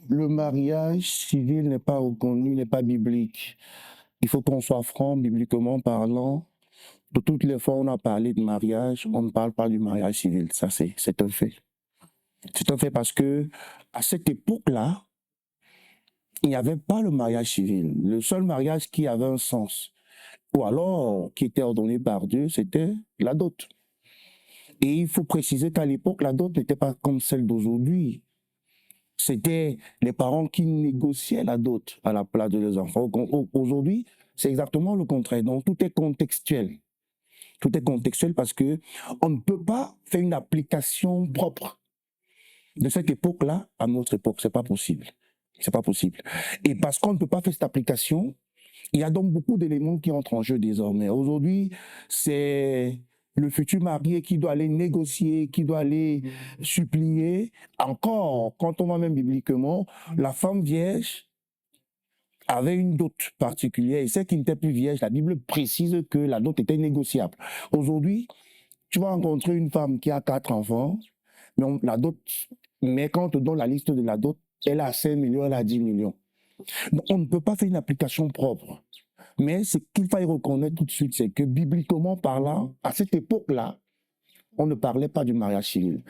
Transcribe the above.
le mariage civil n'est pas reconnu, n'est pas biblique. Il faut qu'on soit franc, bibliquement parlant. De toutes les fois où on a parlé de mariage, on ne parle pas du mariage civil. Ça, c'est un fait. C'est un fait parce que à cette époque-là, il n'y avait pas le mariage civil. Le seul mariage qui avait un sens, ou alors qui était ordonné par Dieu, c'était la dot. Et il faut préciser qu'à l'époque, la dot n'était pas comme celle d'aujourd'hui. C'était les parents qui négociaient la dot à la place de leurs enfants. Aujourd'hui, c'est exactement le contraire. Donc, tout est contextuel. Tout est contextuel parce que on ne peut pas faire une application propre de cette époque-là à notre époque. C'est pas possible. C'est pas possible. Et parce qu'on ne peut pas faire cette application, il y a donc beaucoup d'éléments qui entrent en jeu désormais. Aujourd'hui, c'est le futur marié qui doit aller négocier, qui doit aller supplier. Encore, quand on va même bibliquement, la femme vierge avait une dot particulière. Et celle qui n'était plus vierge, la Bible précise que la dot était négociable. Aujourd'hui, tu vas rencontrer une femme qui a 4 enfants, mais quand on te donne la liste de la dot, elle a 5 millions, elle a 10 millions. Donc, on ne peut pas faire une application propre. Mais ce qu'il faut reconnaître tout de suite, c'est que bibliquement parlant, à cette époque-là, on ne parlait pas du mariage civil.